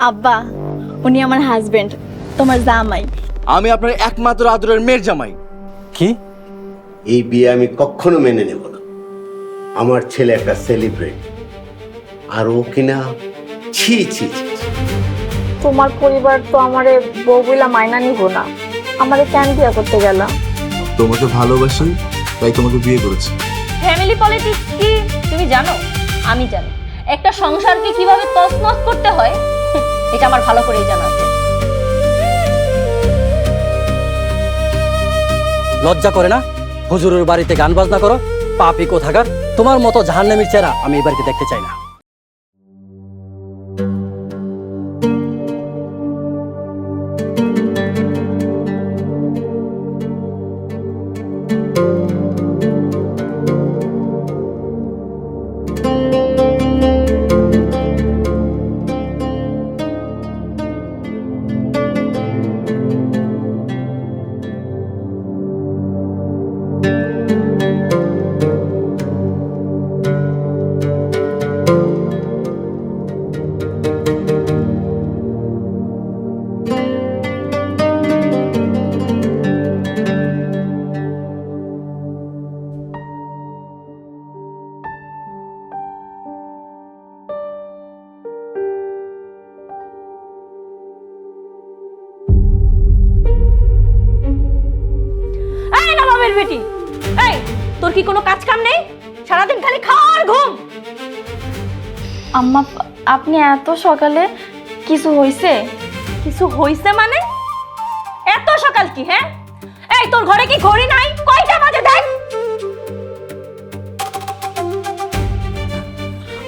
আব্বা, উনি আমার হাজবেন্ড, তোমার জামাই। আমি আপনার একমাত্র আদরের মেয়ের জামাই। কি? এই বিয়ে আমি কখনো মেনে নেব না। আমার ছেলে একটা সেলিব্রিটি, আর ও কিনা ছি ছি ছি। তোমার পরিবার তো আমারে বউগুলা মাইনা নিব না, আমারে কেন বিয়ে করতে গেল? তোমাকে ভালোবাসি তাই তোমাকে বিয়ে করেছি। ফ্যামিলি পলিটিক্স কি তুমি জানো? আমি জানি। একটা সংসারকে কিভাবে তছনছ করতে হয় এটা আমার ভালো করেই জানা আছে। লজ্জা করে না হুজুরের বাড়িতে গান বাজনা করো? পাপী কোথাকার! তোমার মতো জাহান্নামীর চেহারা আমি এই বাড়িতে দেখতে চাই না। এই নবাবের বেটি, এই তোর কি কোনো কাজ কাম নেই? সারাদিন খালি খাওয়া আর ঘুম। আম্মা, আপনি এত সকালে? কিছু হইছে? কিছু হইছে মানে? এত সকাল কি? হ্যাঁ, এই তোর ঘরে কি ঘড়ি নাই? কয়টা বাজে দেখ।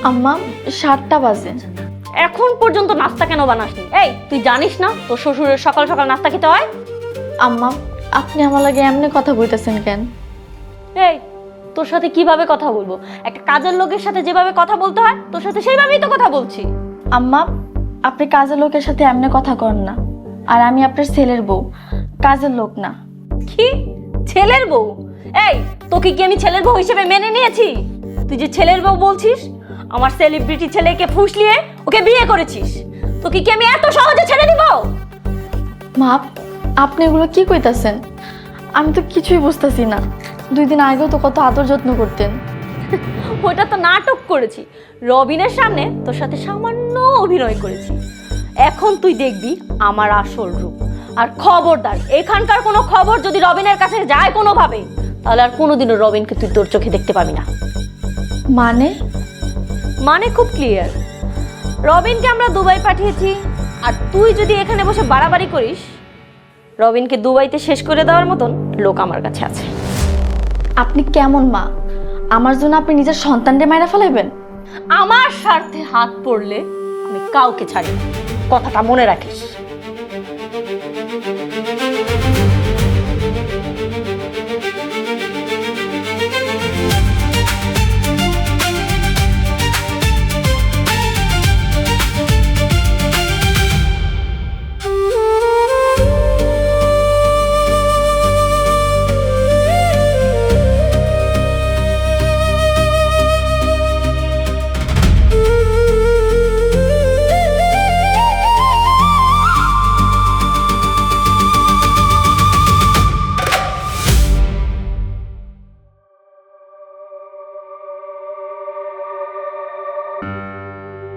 আম্মা, 7টা বাজে। এখন পর্যন্ত নাস্তা কেন বানাসনি? এই তুই জানিস না তোর শ্বশুরের সকাল সকাল নাস্তা খেতে হয়? আম্মা, আপনি আমার লাগে এমনি কথা বলতেছেন কেন? এই তোর সাথে কিভাবে কথা বলবো? একটা কাজের লোকের সাথে যেভাবে কথা বলতে হয় তোর সাথে সেইভাবেই তো কথা বলছি। আম্মা, আপনি কাজের লোকের সাথে এমনি কথা করেন না। আর আমি আপনার ছেলের বউ, কাজের লোক না। কি? ছেলের বউ? এই তোকে কি আমি ছেলের বউ হিসেবে মেনে নিয়েছি? তুই যে ছেলের বউ বলছিস, আমার সেলিব্রিটি ছেলেকে ফুসলিয়ে ওকে বিয়ে করেছিস, তোকে কি আমি এত সহজে ছেড়ে দিব? মা, আপনি এগুলো কি কইতাছেন? আমি তো কিছুই বুঝতেছি না। 2 দিন আগেও তো কত আদর যত্ন করতেন। ওটা তো নাটক করেছি, রবিনের সামনে তোর সাথে সামান্য অভিনয় করেছি। এখন তুই দেখবি আমার আসল রূপ। আর খবরদার, এখানকার কোনো খবর যদি রবিনের কাছে যায় কোনোভাবে, তাহলে আর কোনোদিনও রবিনকে তুই তোর চোখে দেখতে পাবি না। মানে? মানে খুব ক্লিয়ার। রবিনকে আমরা দুবাই পাঠিয়েছি, আর তুই যদি এখানে বসে বাড়াবাড়ি করিস, রবিনকে দুবাইতে শেষ করে দেওয়ার মতন লোক আমার কাছে আছে। আপনি কেমন মা? আমার জন্য আপনি নিজের সন্তানকে মাইরা ফেলাইবেন? আমার স্বার্থে হাত পড়লে আমি কাউকে ছাড়ি না, কথাটা মনে রাখিস।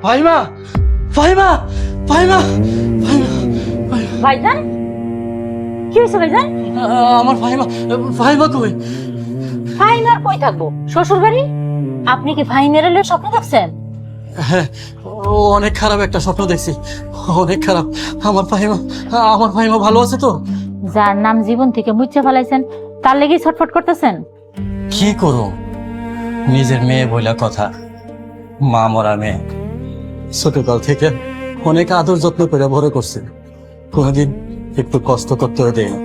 ফাহিমা! ফাহিমা! ফাহিমা! ভাইজান, কি হয়েছে ভাইজান? আমার ফাহিমা! ফাহিমা কই? ফাইনার কই থাকবো? শ্বশুর বাড়ি। আপনি কি ফাইনার এর স্বপ্ন দেখছেন? হ্যাঁ, অনেক খারাপ একটা স্বপ্ন দেখছি, অনেক খারাপ। আমার ফাহিমা ভালো আছে তো? যার নাম জীবন থেকে মুছে ফেলাইছেন তার লেগেই ছটফট করতেছেন? কি করো, নিজের মেয়ে বইলা কথা, মা মরা মেয়ে, ছোটকাল থেকে অনেক আদর যত্ন করে বড় করছে, কোনোদিন একটু কষ্ট করতেও দেয় না।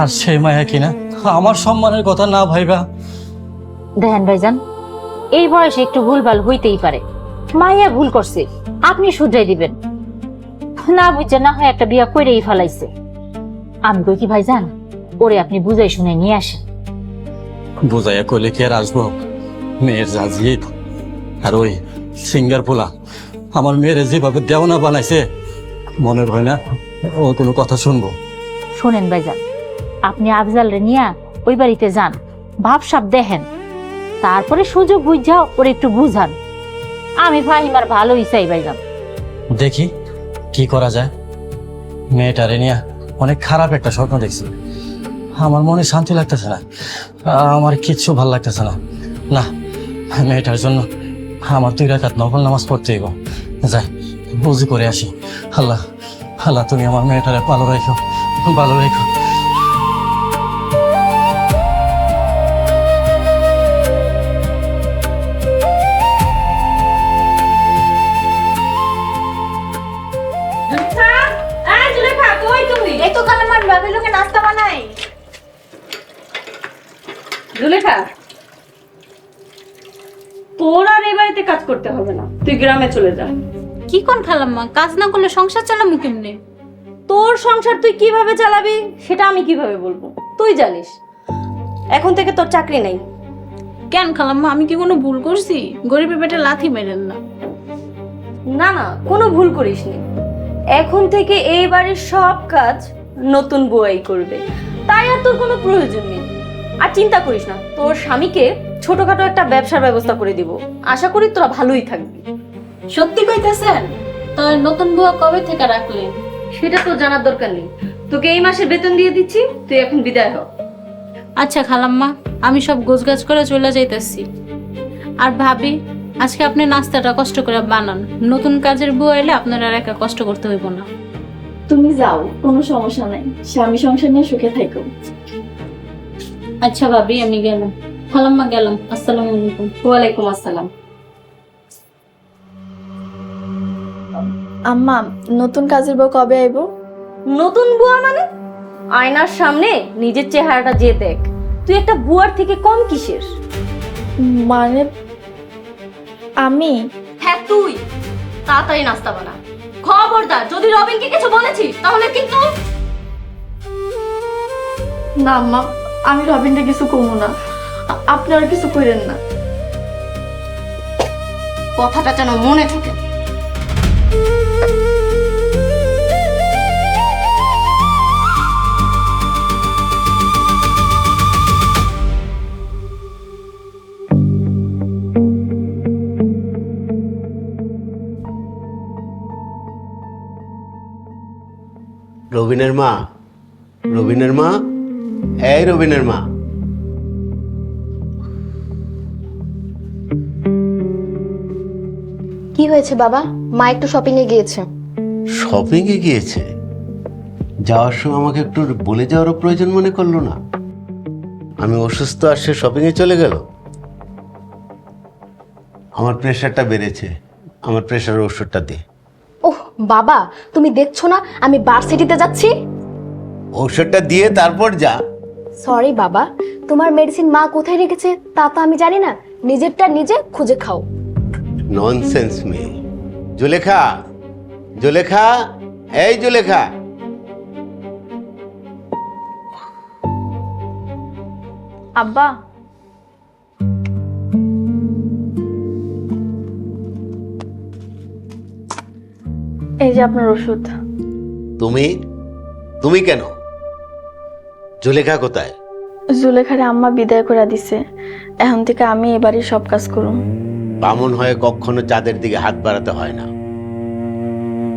আর সেই মায়া কিনা আমার সম্মানের কথা না ভাইবা। দেখেন ভাইজান, এই বয়সে একটু ভুলভাল হইতেই পারে। মাইয়া ভুল করছে, আপনি শুধরাই দিবেন। না বুঝছে না হয় একটা বিয়া কইরেই ফেলাইছে। আমি কই কি ভাইজান, ওরে আপনি বুঝাই শুনে নিয়ে আসেন। বুঝাইয়া কইলে কি আর আসবো? মেয়ের যা জিদ, আর ওই সিঙ্গার পোলা আমার মেয়ের যেভাবে দেওয়ানা বানাইছে, মনে হয় না ও কোনো কথা শুনবো। শোনেন ভাইজান, আপনি আফজাল রে নিয়া ওই বাড়িতে যান, ভাবসাব দেখেন, তারপরে সুযোগ বুঝাও ওর একটু বুঝান। আমি ফাহিমার ভালোই চাই ভাইজান। দেখি কি করা যায়। মেয়েটারে নিয়ে অনেক খারাপ একটা স্বপ্ন দেখছি, আমার মনে শান্তি লাগতেছে না, আমার কিচ্ছু ভাল লাগতেছে না। না, মেয়েটার জন্য আমার 2 রাকাত নফল নামাজ পড়তে হইব। যাই বুঝি করে আসি। আল্লাহ আল্লাহ, তুমি আমার মেয়েটারে ভালো রেখো, ভালো রেখো। এই তো কালামার ভাবি লোকে নাস্তা বানাই। জুলেখা, তোর আর এই বাড়িতে কাজ করতে হবে না, তুই গ্রামে চলে যা। কি কোন খালাম্মা, কাজ না করলে সংসার চালামু কেমনে? তোর সংসার তুই কিভাবে চালাবি সেটা আমি কিভাবে বলবো, তুই জানিস। এখন থেকে তোর চাকরি নেই। কেন খালাম্মা, আমি কি কোনো ভুল করছি? গরিবের পেটে লাথি মেরেন না। না না, কোনো ভুল করিসনি। এখন থেকে এই বাড়ির সব কাজ নতুন বউই করবে, তাই আর তোর কোনো প্রয়োজন নেই। আর চিন্তা করিস না, তোর স্বামীকে ছোটখাটো একটা ব্যবসার ব্যবস্থা করে দিব। আশা করি তোরা ভালোই থাকবি। সত্যি কইতেছেন? তাহলে নতুন বুয়া কবে থেকে রাখলেন? সেটা তো জানার দরকার নেই। তোকে এই মাসে বেতন দিয়ে দিচ্ছি, তুই এখন বিদায় হ। আচ্ছা খালাম্মা, আমি সব গোছগাছ করে চলে যাইতেছি। আর ভাবি, আজকে আপনি নাস্তাটা কষ্ট করে বানান, নতুন কাজের বুয়া এলে আপনার আর একা কষ্ট করতে হইব না। তুমি যাও, কোনো সমস্যা নাই, স্বামী সংসার নিয়ে সুখে থাকো। আচ্ছা ভাবি, আমি গেলাম। খালাম্মা গেলাম, আসসালামু আলাইকুম। ওয়ালাইকুম আসসালাম। আম্মা, নতুন কাজের বউ কবে আইবো? নতুন বুয়া মানে? আয়নার সামনে নিজের চেহারাটা যে দেখ, তুই একটা বুয়ার থেকে কম কিসের? মানে আমি? হ্যাঁ তুই। তাড়াতাড়ি নাস্তা বানা। খবরদার, যদি রবিনকে কিছু বলেছিস তাহলে কিন্তু। না আম্মা, আমি রবিনকে কিছু কমু না, আপনি আর কিছু করেন না। কথাটা যেন মনে থাকে। রবিনের মা, রবিনের মা, এই রবিনের মা। কি হয়েছে বাবা? মা একটু শপিং এ গিয়েছে। শপিং এ গিয়েছে? যাওয়ার সময় আমাকে একটু বলে যাওয়ারও প্রয়োজন মনে করলো না? আমি অসুস্থ আর সে শপিং এ চলে গেল। আমার প্রেশারটা বেড়েছে, আমার প্রেশারের ওষুধটা দে। ওহ বাবা, তুমি দেখছো না আমি ভার্সিটিতে যাচ্ছি? ঔষধটা দিয়ে তারপর যা। সরি বাবা, তোমার মেডিসিন মা কোথায় রেখেছে তা তো আমি জানি না, নিজেরটা নিজে খুঁজে খাও। ননসেন্স মেয়ে। জুলেখা, জুলেখা, এই জুলেখা। আব্বা, এই যে আপনার ওষুধ। তুমি তুমি কেন? জুলেখা কোথায়? জুলেখারে আম্মা বিদায় করে দিছে, এখন থেকে আমি এবারই সব কাজ করুম। বামন হয়ে কখনো চাঁদের দিকে হাত বাড়াতে হয় না।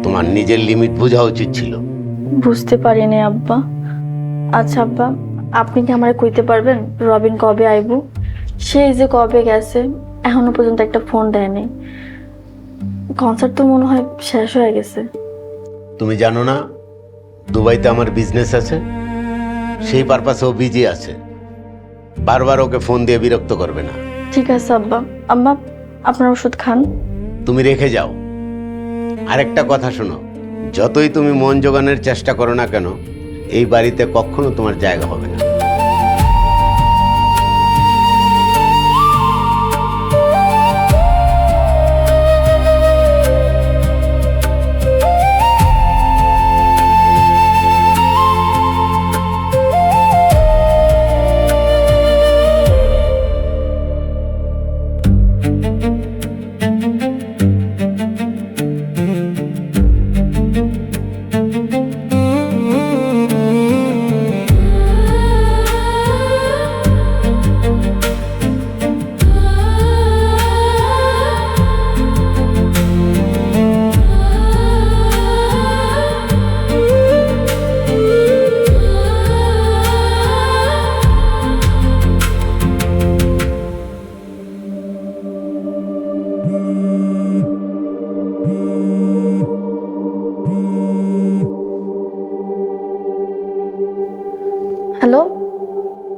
তোমার নিজের লিমিট বোঝা উচিত ছিল। বুঝতে পারিনি আব্বা। আচ্ছা আব্বা, আপনি কি আমারে কইতে পারবেন রবিন কবে আইবো? সেই যে কবে গেছে, এখনো পর্যন্ত একটা ফোন দেয়নি। কনসার্ট তো মনে হয় শেষ হয়ে গেছে। তুমি জানো না দুবাইতে আমার বিজনেস আছে, সেই পারপাসে ও বিজি আছে। বারবার ওকে ফোন দিয়ে বিরক্ত করবে না। ঠিক আছে আব্বা। আম্মা, আপনার ওষুধ খান। তুমি রেখে যাও। আরেকটা কথা শোনো, যতই তুমি মন জোগানোর চেষ্টা করো না কেন, এই বাড়িতে কখনো তোমার জায়গা হবে না।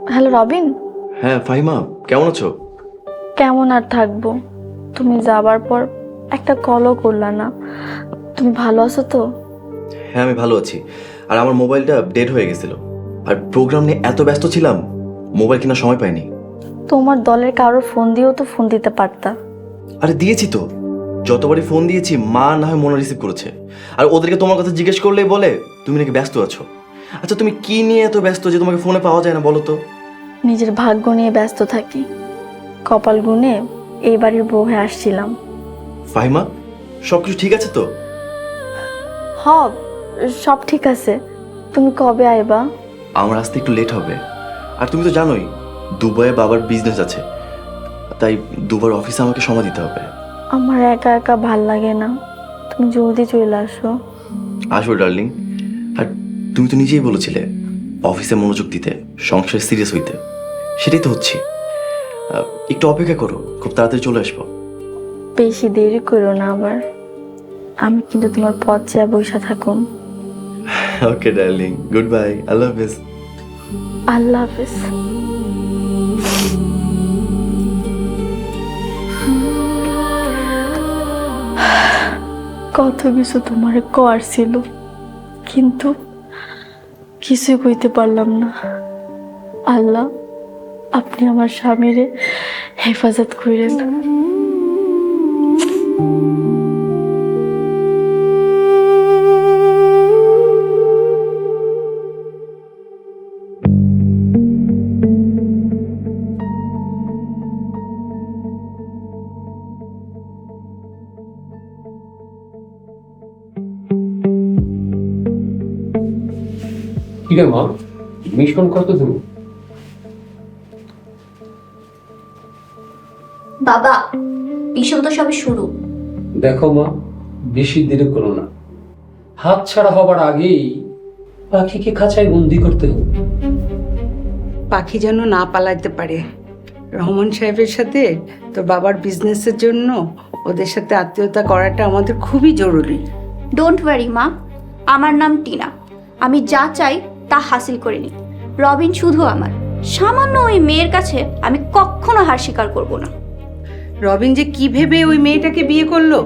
হ্যালো রবিন, হ্যাঁ ফাহিমা, কেমন আছো? কেমন আর থাকবো, তুমি যাবার পর একটা কলও করলা না। তুমি ভালো আছো তো? হ্যাঁ আমি ভালো আছি। আর আমার মোবাইলটা ডেড হয়ে গেছিল, আর প্রোগ্রাম নিয়ে এত ব্যস্ত ছিলাম মোবাইল কেনার সময় পাইনি। তোমার দলের কারোর ফোন দিয়েও তো ফোন দিতে পারতা। আরে দিয়েছি তো, যতবারই ফোন দিয়েছি মা না হয় মনে রিসিভ করেছে। আর ওদেরকে তোমার কথা জিজ্ঞেস করলেই বলে তুমি নাকি ব্যস্ত আছো। আচ্ছা তুমি কি নিয়ে এত ব্যস্ত যে তোমাকে ফোনে পাওয়া যায় না বলো তো? নিজের ভাগ্য নিয়ে ব্যস্ত থাকি। কপাল গুনে এই বাড়ির বউ হয়ে আসছিলাম। ফাহিমা, সব কিছু ঠিক আছে তো? সব ঠিক আছে। তুমি কবে আইবা? আমার আসতে একটু লেট হবে। আর তুমি তো জানোই দুবাইয়ে বাবার বিজনেস আছে, তাই দুবার অফিসে আমাকে সময় দিতে হবে। আমার একা একা ভাল লাগে না, তুমি জলদি চলে আসো। আসবো ডার্লিং। আর তুমি তো নিজেই বলেছিলে অফিসে মনোযোগ দিতে, সংসারে সিরিয়াস হইতে, সেটাই তো হচ্ছে। একটু অপেক্ষা করো, খুব তাড়াতাড়ি চলে আসবো। বেশি দেরি করো না আবার, আমি কিন্তু তোমার পথ চেয়ে বসে থাকুম। ওকে ডার্লিং, গুড বাই, আল্লাহ হাফেজ। আল্লাহ হাফেজ। কত কিছু তোমার কর ছিল, কিন্তু কিছুই কইতে পারলাম না। আল্লাহ, আপনি আমার স্বামীরে হেফাজত করেন। কিরে মা, মিশন কত দূর? বাবা, মিশন তো সবে শুরু। দেখো মা, বেশি দেরি করো না। হাত ছাড়া হবার আগেই পাখিকে খাঁচায় বন্দি করতে হবে। পাখি যেন না পালাইতে পারে। রহমান সাহেবের সাথে তোর বাবার বিজনেসের জন্য ওদের সাথে আত্মীয়তা করাটা আমাদের খুবই জরুরি। ডোন্ট ওয়ারি মা, আমার নাম টিনা। আমি যা চাই তা হাসিল করে নিই। রবিন শুধু আমার, সামান্য ওই মেয়ের কাছে আমি কখনো হার স্বীকার করব না। রবিন যে কি ভেবে ওই মেয়েটাকে বিয়ে করলো,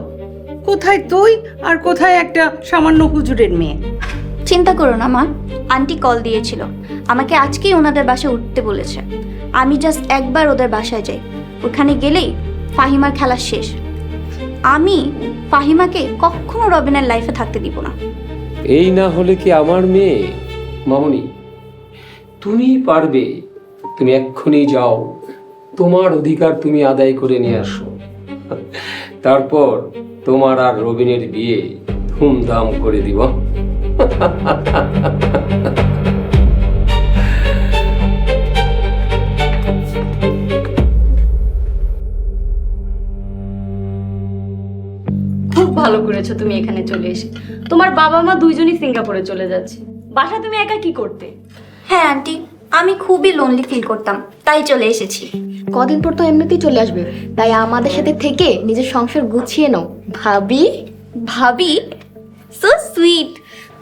কোথায় তুই আর কোথায় একটা সামান্য হুজুরের মেয়ে। চিন্তা করো না মা, আন্টি কল দিয়েছিল, আমাকে আজকেই ওনাদের বাসায় উঠতে বলেছে। আমি জাস্ট একবার ওদের বাসায় যাই, ওখানে গেলেই ফাহিমার খেলা শেষ। আমি ফাহিমাকে কখনো রবিনের লাইফে থাকতে দিব না। এই না হলে কি আমার মেয়ে? মামনি, তুমি পারবে। তুমি এক্ষুনি যাও, তোমার অধিকার তুমি আদায় করে নিয়ে আসো। তারপর তোমার আর রবিনের বিয়ে ধুমধাম করে দিব। খুব ভালো করেছো তুমি এখানে চলে এসে। তোমার বাবা মা দুইজনই সিঙ্গাপুরে চলে যাচ্ছে, বাসা তুমি একা কি করতে? হ্যাঁ আন্টি, আমি খুবই লোনলি ফিল করতাম, তাই চলে এসেছি। কদিন পর তো এমনিতেই চলে আসবে, তাই আমাদের সাথে থেকে নিজের সংসার গুছিয়ে নাও ভাবি। ভাবি? So sweet.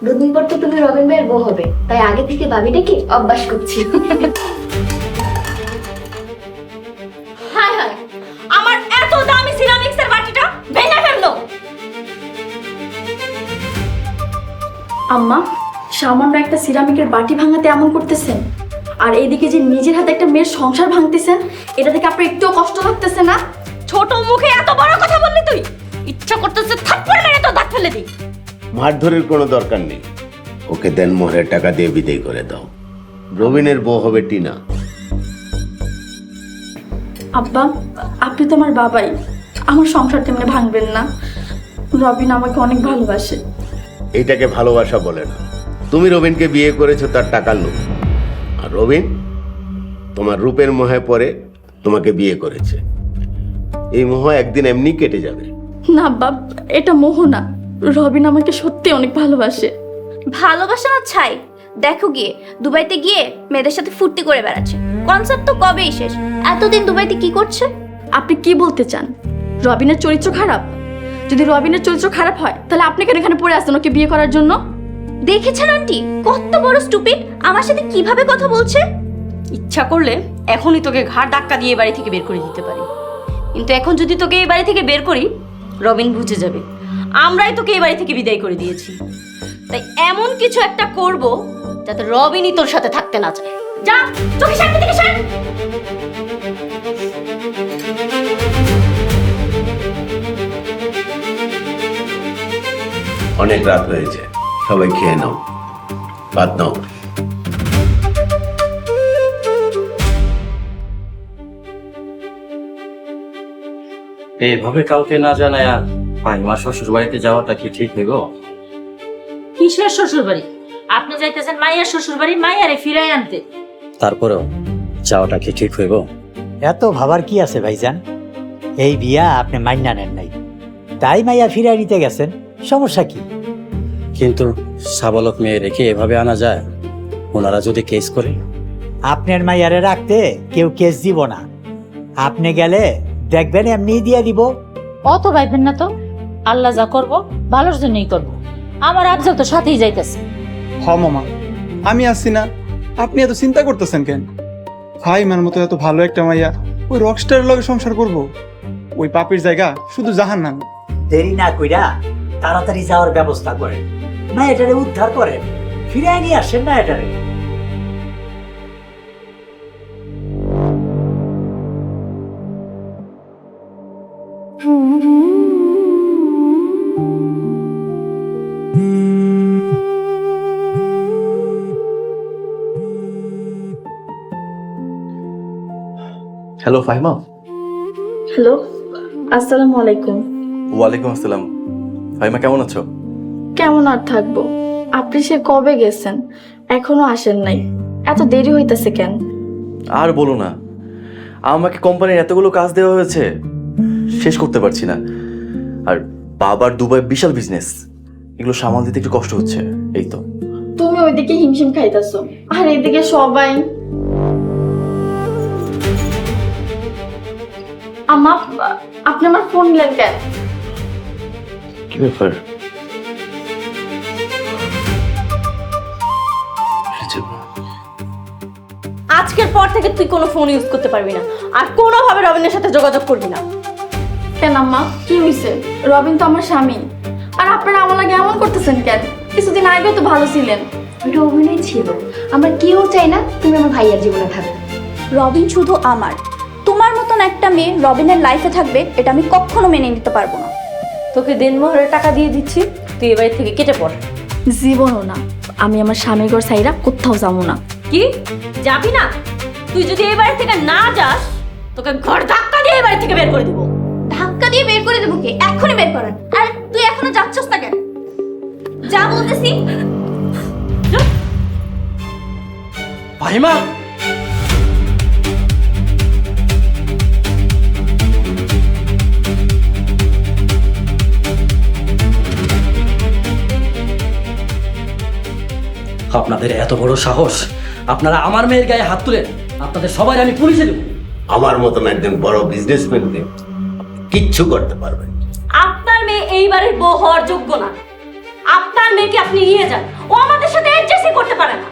দুদিন পর তো তুমি রবিন ভাইয়ের বউ হবে, তাই আগে থেকে ভাবিটা কি অভ্যাস করছি। হায় হায়, আমার এত দামি সিরামিক্সের বাটিটা ভেঙে ফেললো। আম্মা, সামান্য একটা সিরামিকের বাটি ভাঙাতে এমন করতেছেন, আর এইদিকে যে নিজের হাতে একটা মেয়ের সংসার ভাঙতেছেন, এটা থেকে আপনার একটুও কষ্ট লাগতেছে না? ছোট মুখে এত বড় কথা বললি তুই? ইচ্ছা করতেছে থাপ্পড় মেরে তো দাঁত ফেলে দিই। মারধরের কোনো দরকার নেই, ওকে দেন মোহরের টাকা দিয়ে বিদায় করে দাও। রবিনের বউ হবে টিনা। আব্বা, আপনি তো আমার বাবাই, আমার সংসার তেমনি ভাঙবেন না। রবিন আমাকে অনেক ভালোবাসে। এইটাকে ভালোবাসা বলে না। তুমি রবিনকে বিয়ে করেছো তার টাকার লোভ, আর রবিন তোমার রূপের মোহে পড়ে তোমাকে বিয়ে করেছে। এই মোহ একদিন এমনি কেটে যাবে। না বাপ, এটা মোহ না, রবিন আমাকে সত্যি অনেক ভালোবাসে। ভালোবাসা না ছাই, দেখো গিয়ে দুবাইতে গিয়ে মেয়েদের সাথে ফুর্তি করে বেড়াচ্ছে। কনসার্ট তো কবেই শেষ, এতদিন দুবাইতে কি করছে? আপনি কি বলতে চান? রবিনের চরিত্র খারাপ? যদি রবিনের চরিত্র খারাপ হয় তাহলে আপনি কেন এখানে পড়ে আসছেন ওকে বিয়ে করার জন্য? দেখেছেন আন্টি কত বড় স্টুপিড, আমার সাথে কিভাবে কথা বলছে? ইচ্ছা করলে এখনই তোকে ঘাড় ধাক্কা দিয়ে বাড়ি থেকে বের করে দিতে পারি, কিন্তু এখন যদি তোকে এই বাড়ি থেকে বের করি রবিন বুঝে যাবে আমরাই তোকে এই বাড়ি থেকে বিদায় করে দিয়েছি। তাই এমন কিছু একটা করব যাতে রবিনই তোর সাথে থাকতে না চায়। যা, চোখের সামনে থেকে সর। অনেক রাত হয়েছে, সবাই খেয়ে নাও, ভাত নাও। এইভাবে কাউকে না জানায় ফাহিমা শ্বশুর বাড়িতে যাওয়াটা কি ঠিক হইব? কিসের শ্বশুর বাড়ি? আপনি যাইতেছেন মাইয়ার শ্বশুর বাড়ি, মাইয়ারে ফিরাই আনতে। তারপরেও যাওয়াটা কি ঠিক হইব? এত ভাবার কি আছে ভাইজান? এই বিয়া আপনি মাইনা নেন নাই, তাই মাইয়া ফিরিয়ে নিতে গেছেন, সমস্যা কি? কিন্তু সাবলক মেয়ে রেখে এভাবে আনা যায়? ওনারা যদি কেস করে? আপনার মাইয়ারে রাখতে কেউ কেস দিব না, আপনি গেলে দেখবেন এমনি দিয়ে দিব। অত ভাইবেন না তো, আল্লাহ যা করব ভালোর জন্যই করব। আমার আফজাল তো সাথেই যাইতেছে। হ মামা, আমি আসছি না, আপনি এত চিন্তা করতেছেন কেন? ফাহিমার মতো এত ভালো একটা মাইয়া ওই রকস্টারের লগে সংসার করব? ওই পাপির জায়গা শুধু জাহান্নাম। দেরি না কইরা তাড়াতাড়ি যাওয়ার ব্যবস্থা করেন, না এটারে উদ্ধার করেন, ফিরিয়ে নিয়ে আসেন না এটারে। হ্যালো ফাহিমা। হ্যালো, আসসালামু আলাইকুম। ওয়ালাইকুম আসসালাম। ফাহিমা কেমন আছো? কেমন আর থাকবো, আপনি সে কবে গেছেন, এখনো আসেন নাই, এত দেরি হইতেছে কেন? আর বলো না, আমাকে কোম্পানির এতগুলো কাজ দেওয়া হয়েছে, শেষ করতে পারছি না। আর বাবার দুবাই বিশাল বিজনেস, এগুলো সামাল দিতে একটু কষ্ট হচ্ছে, এই তো। তুমি ওইদিকে হিমশিম খাইতেছো আর এইদিকে সবাই। আম্মা, আপনি আমার ফোন নিলেন কেন? কি ব্যাপার? আজকের পর থেকে তুই কোনো ফোন ইউজ করতে পারবি না, আর কোনোভাবে রবিনের সাথে যোগাযোগ করবি না। কেন আম্মা, কি হয়েছে? রবিন তো আমার স্বামী, আর আপনারা আমার লাগে এমন করতেছেন কেন? কিছুদিন আগেও তো ভালো ছিলেন। ওইটা অভিনয় ছিল, আমরা কেউ চাই না তুমি আমার ভাইয়ার জীবনে থাকো। রবিন শুধু আমার, তোমার মতন একটা মেয়ে রবিনের লাইফে থাকবে এটা আমি কখনো মেনে নিতে পারবো না। তোকে দিনমহরের টাকা দিয়ে দিচ্ছি, তুই এ বাড়ি থেকে কেটে পড়। জীবনও না, আমি আমার স্বামীর ঘর সাইরা কোথাও যাবো না। কি যাবি না? তুই যদি এই বাড়ি থেকে না যাস তোকে ঘর ধাক্কা দিয়ে এই বাড়ি থেকে বের করে দিব। ধাক্কা দিয়ে বের করে দেবো কে? এক্ষুনি বের করেন। আর তুই এখনো যাচ্ছস না কেন? যা বলতেছি। ফাহিমা, আপনাদের এত বড় সাহস, আপনারা আমার মেয়ের গায়ে হাত তুলেন, আপনাদের সবাই আমি পুলিশে দেব। আমার মতন একজন বড় বিজনেসম্যানকে কিচ্ছু করতে পারবেন? আপনার মেয়ে এই বাড়ির বউ হওয়ার যোগ্য না। আপনার মেয়েকে আপনি নিয়ে যান, ও আমাদের সাথে অ্যাডজাস্টই করতে পারে না।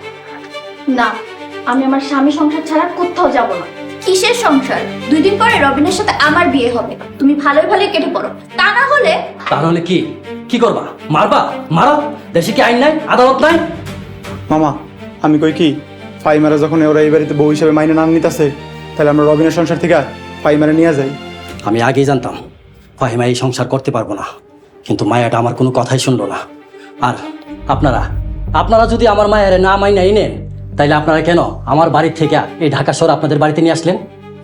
না, আমি আমার স্বামী সংসার ছাড়া কোথাও যাব না। কিসের সংসার? 2 দিন পরে রবিনের সাথে আমার বিয়ে হবে, তুমি ভালোই ভালোই কেটে পড়ো। তা না হলে কি কি করবা? মারবা? মারো, দেশে কি আইন নাই, আদালত নাই? মামা, আমি কই কি, ফাহিমারা যখন ওরা এই বাড়িতে বউ হিসেবে মাইনে না নিতেছে, তাহলে আমরা রবিনের সংসার থেকে ফাহিমারা নিয়ে যাই। আমি আগেই জানতাম ফাহিমা এই সংসার করতে পারবো না, কিন্তু মায়াটা আমার কোনো কথাই শুনলো না। আর আপনারা যদি আমার মায়ের না মাইনা নেন, তাইলে আপনারা কেন আমার বাড়ির থেকে এই ঢাকা শহর আপনাদের বাড়িতে নিয়ে আসলেন?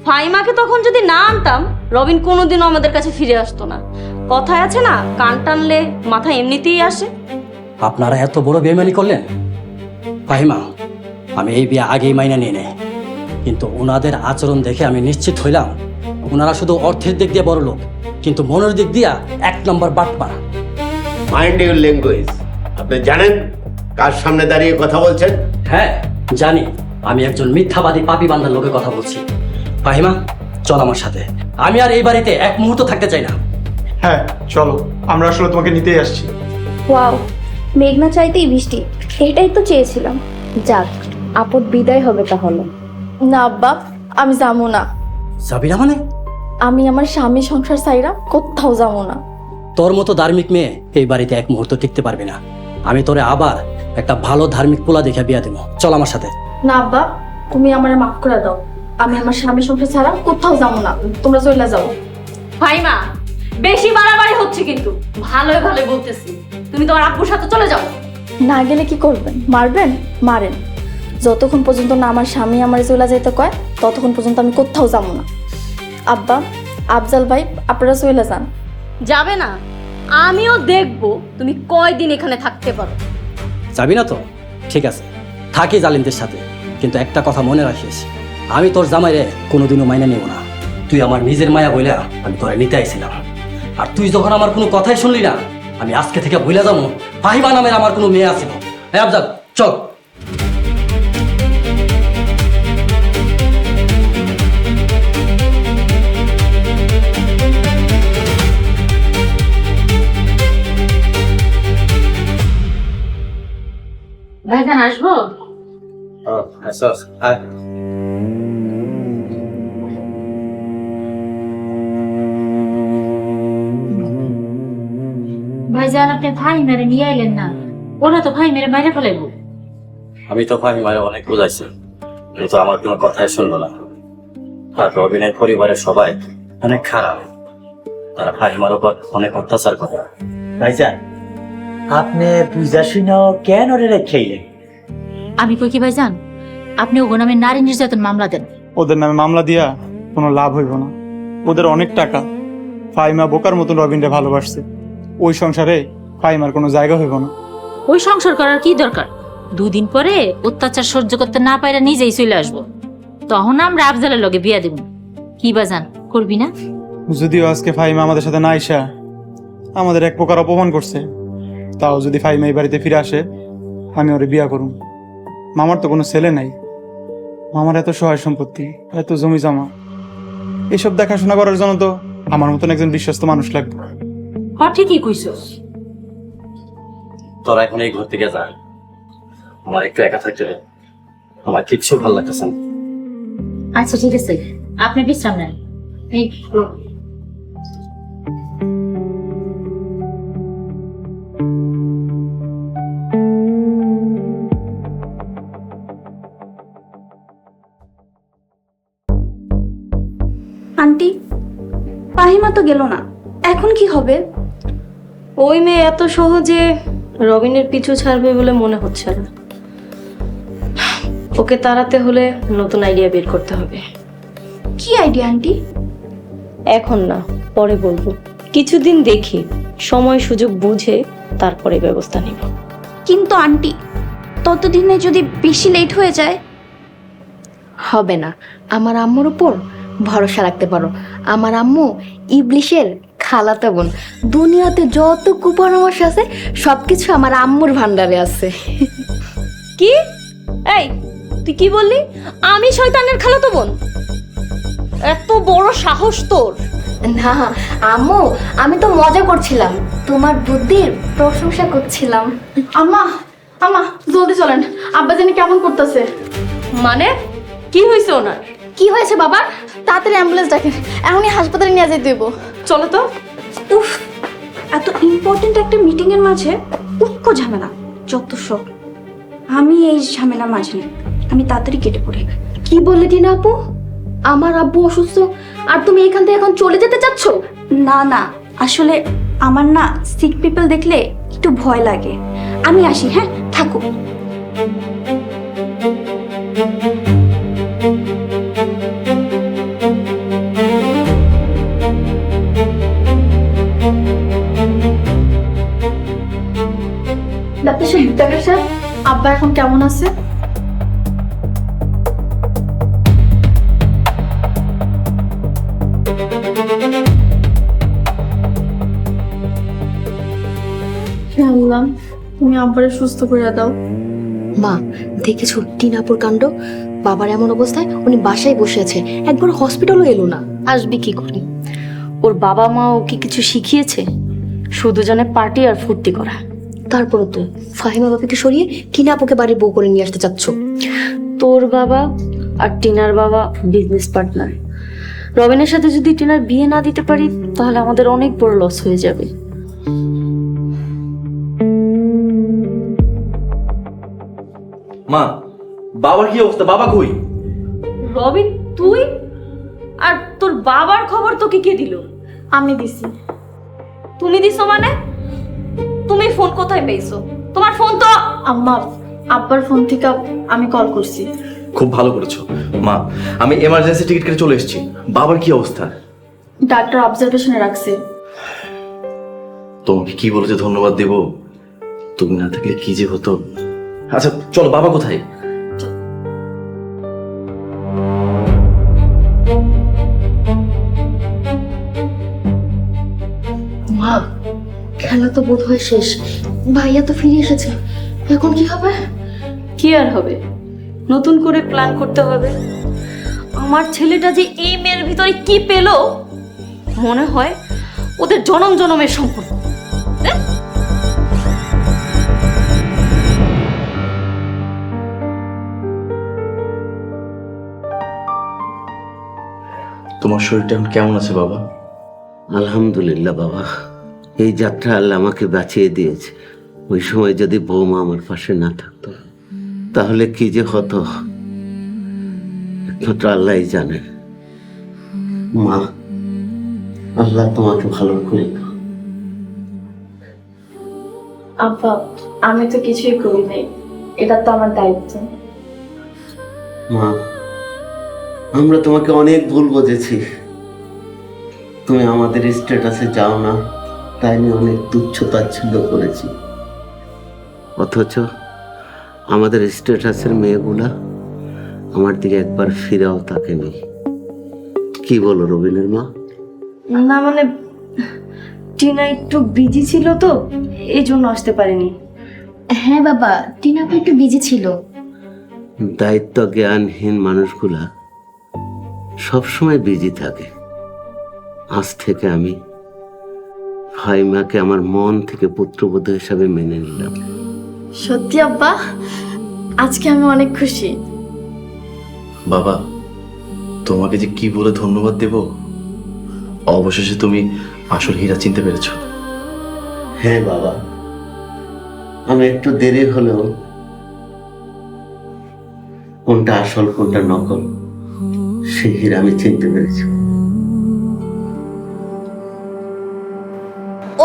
ফাইমাকে তখন যদি না আনতাম রবিন কোনোদিনও আমাদের কাছে ফিরে আসতো না। কথায় আছে না, কান টানলে মাথা এমনিতেই আসে। আপনারা এত বড় বেইমানি করলেন। ফাহিমা, আমি এই বিয়ে আগেই মাইনা নিয়ে নেই, কিন্তু ওনাদের আচরণ দেখে আমি নিশ্চিত হইলাম ওনারা শুধু অর্থের দিক দিয়ে বড় লোক, কিন্তু মনের দিক দিয়া 1 নম্বর বাটপাড়া। Mind your language. আপনি জানেন কার সামনে দাঁড়িয়ে কথা বলছেন? হ্যাঁ জানি, আমি একজন মিথ্যাবাদী পাপী বান্ধার লোকের কথা বলছি। ফাহিমা, চল আমার সাথে, আমি আর এই বাড়িতে 1 মুহূর্ত থাকতে চাই না। হ্যাঁ চলো, আমরা আসলে তোমাকে নিতেই আসছি। ওয়াও, মেঘনা চাইতেই বৃষ্টি, এটাই তো চেয়েছিলাম। যাক, আপদ বিদায় হবে তাহলে। না আব্বা, আমি যাবো না। যাবি না মানে? আমি আমার স্বামী সংসার চাইরা কোথাও যাবো না। তোর মতো ধার্মিক মেয়ে এই বাড়িতে এক মুহূর্ত টিকতে পারবি না। আমি তোরে আবার একটা ভালো ধার্মিক পোলা দেখে বিয়া দেবো। চল আমার সাথে। না আব্বা, তুমি আমারে মাফ করে দাও। আমি আমার স্বামী সংসার ছাড়া কোথাও যাবো না, তোমরা চলে যাও। ফাহিমা, বেশি বাড়াবাড়ি হচ্ছে কিন্তু। ভালোই ভালোই বলতেছি, তুমি তোমার আব্বুর সাথে চলে যাও। না গেলে কি করবেন? মারবেন? মারেন। যতক্ষণ পর্যন্ত না আমার স্বামী আমার চলে যাইতে কয় ততক্ষণ পর্যন্ত আমি কোথাও যাবো না। আব্বা, আফজাল ভাই, আপনারা চলে যান। যাবে না? আমিও দেখবো তুমি কয়দিন এখানে থাকতে পারো। যাবি না তো? ঠিক আছে, থাকি জালিমদের সাথে, কিন্তু একটা কথা মনে রাখিস, আমি তোর জামাইরে কোনোদিনও মাইনে নেব না। তুই আমার নিজের মায়া বইলা আমি তোরে নিতে আইছিলাম, আর তুই যখন আমার কোনো কথাই শুনলি না, আমি আজকে থেকে বইলা যাবো ফাহিমা নামের আমার কোনো মেয়ে আছে না। এই আফজাল, চল। ভাইজান আসবো? ভাইজান আপনি ভাই মেরে নিয়ে আইলেন না, ওরা তো ভাই মেরে বাইরে ফেলাইব। আমি তো ফাহিমারে অনেক বুঝাইছি, কিন্তু আমার কোনো কথাই শুনলো না। আর রবিনের পরিবারের সবাই অনেক খারাপ, তারা ফাহিমার উপর অনেক অত্যাচার করে। ভাইজান, আপনি বুঝা শুনেও কেন ওরে রেখেইলেন? আমি কই কি ভাইজান, আপনি ওগো নামে নারী নির্যাতন মামলা দেন। ওদের নামে মামলা দিয়া কোনো লাভ হইব না। ওদের অনেক টাকা। ফাহিমা বোকার মতন রবিনরে ভালোবাসছে। ওই সংসারে ফাহিমার কোনো জায়গা হইব না। ওই সংসার করার কি দরকার? দুদিন পরে অত্যাচার সহ্য করতে না পাইরা নিজেই চলে আসবো, তখন আমরা আফজালের লগে বিয়া দেব। কি বাজান, করবি না? যদিও আজকে ফাহিমা আমাদের সাথে না আইসা আমাদের এক প্রকার অপমান করছে, তাও যদি ফাহিমা এই বাড়িতে ফিরে আসে আমি ওরে বিয়া করুম। মামার তো কোনো ছেলে নাই, মামার এত সহায় সম্পত্তি, এত জমি জমা, এসব দেখাশোনা করার জন্য তো আমার মতন একজন বিশ্বস্ত মানুষ লাগবে। হ, ঠিকই কইছস। তোরা এখন এই ঘর থেকে যা, আমার একটু একা থাকতে দে। আমার কিচ্ছু ভালো লাগতেছে না। আচ্ছা ঠিক আছে, আপনি বিশ্রাম নেন। এই আন্টি, ফাহিমা তো গেল না, এখন কি হবে? ওই মেয়ে এত সহজে রবিনের পিছু ছাড়বে বলে মনে হচ্ছে না। ওকে তাড়াতে হলে নতুন আইডিয়া বের করতে হবে। কি আইডিয়া আন্টি? এখন না, পরে বলবো। কিছুদিন দেখি, সময় সুযোগ বুঝে তারপরে ব্যবস্থা নিব। কিন্তু আন্টি, ততদিনে যদি বেশি লেট হয়ে যায়? হবে না, আমার আম্মুর উপর ভরসা রাখতে পারো। আমার আম্মু ইবলিশের খালাতো বোন। দুনিয়াতে যত কুপরামর্শ আছে সবকিছু আমার আম্মুর ভান্ডারে আছে। কি? এই, তুই কি বললি? আমি শয়তানের খালাতো বোন? এত বড় সাহস তোর! না আম্মু, আমি তো মজা করছিলাম, তোমার বুদ্ধির প্রশংসা করছিলাম। আম্মা, আম্মা জলদি চলেন, আব্বা জানি কেমন করতেছে। মানে কি হয়েছে ওনার? কি হয়েছে বাবা? তাড়াতাড়ি অ্যাম্বুলেন্স ডাকেন, এখনই হাসপাতালে নিয়ে যেতে দেবো। চলো তো। উফ, এত ইম্পর্টেন্ট একটা মিটিং এর মাঝে উটকো ঝামেলা, যত সব। আমি এই ঝামেলা মাঝে নেই, আমি তাড়াতাড়ি কেটে পড়ি। কি বললে টিনা আপু? আমার আব্বু অসুস্থ আর তুমি এখান থেকে এখন চলে যেতে চাচ্ছ? না না, আসলে আমার না সিক পিপল দেখলে একটু ভয় লাগে। আমি আসি, হ্যাঁ, থাকো। ডাক্তার সাহেব, ডাক্তার সাহেব, আব্বা এখন কেমন আছে? আল্লাহ, তুমি আব্বারে সুস্থ করে দাও। মা, দেখেছো টিনাপুর কাণ্ড? বাবার এমন অবস্থায় উনি বাসায় বসে আছে, একবার হসপিটালও এলো না। আসবি কি করে? ওর বাবা মা ওকে কিছু শিখিয়েছে? শুধু জানে পার্টি আর ফুর্তি করা। তারপরে তো ফাহিমা বাবাকে সরিয়ে টিনাপুকে বাড়ির বউ করে নিয়ে আসতে চাচ্ছ। তোর বাবা আর টিনার বাবা বিজনেস পার্টনার। রবিনের সাথে যদি টিনার বিয়ে না দিতে পারি তাহলে আমাদের অনেক বড় লস হয়ে যাবে। মা, বাবার কি অবস্থা? বাবা কই? রবিন, তুই? আর তোর বাবার খবর তোকে কে দিল? আমি দিছি। তুমি দিছো মানে? তুমি ফোন কোথায় পেয়েছো? তোমার ফোন তো আম্মা, আব্বার ফোন থেকে আমি কল করছি। খুব ভালো করেছো মা, আমি এমার্জেন্সি টিকিট কেটে চলে এসেছি। বাবার কি অবস্থা? ডাক্তার অবজারভেশনে রাখছে। তোমাকে কি বলে যে ধন্যবাদ দেব? তুমি না থাকলে কি যে হতো। আচ্ছা চলো, বাবা কোথায়? মা, খেলা তো বোধহয় শেষ। ভাইয়া তো ফিরে এসেছে, এখন কি হবে? কি আর হবে, নতুন করে প্ল্যান করতে হবে। আমার ছেলেটা যে এই মেয়ের ভিতরে কি পেল, মনে হয় ওদের জনম জনমের সম্পর্ক। তোমার শরীরটা এখন কেমন আছে বাবা? আলহামদুলিল্লাহ বাবা, এই যাত্রা আল্লাহ আমাকে বাঁচিয়ে দিয়েছে। ওই সময় যদি বৌমা আমার পাশে না থাকতো তাহলে কি যে হতো একমাত্র আল্লাহই জানে। মা, আল্লাহ তোমাকে ভালো করে দাও। আব্বা, আমি তো কিছুই করি নাই, এটা তো আমার দায়িত্ব। মা, আমরা তোমাকে অনেক ভুল বুঝেছি। তুমি আমাদের স্ট্যাটাসে যাও না তাই নিয়ে অনেক তুচ্ছ তাচ্ছিল্য করেছি, অথচ আমাদের স্ট্যাটাসের মেয়েগুলা আমার দিকে একবার ফিরেও তাকেনি। কি বলো রবিনের মা? না মানে টিনা একটু বিজি ছিল তো, এই জন্য আসতে পারেনি। হ্যাঁ বাবা, টিনা আপা একটু বিজি ছিল। দায়িত্ব জ্ঞানহীন মানুষগুলা সবসময় বিজি থাকে। আজ থেকে আমি ফাহিমাকে আমার মন থেকে পুত্রবধূ হিসাবে মেনে নিলাম। সত্যি আব্বা, আজকে আমি অনেক খুশি। বাবা, তোমাকে যে কি বলে ধন্যবাদ দেব। অবশেষে তুমি আসল হীরা চিনতে পেরেছো। হ্যাঁ বাবা, আমি একটু দেরি হলেও কোনটা আসল কোনটা নকল সেই হীরা আমি চিনতে পেরেছি।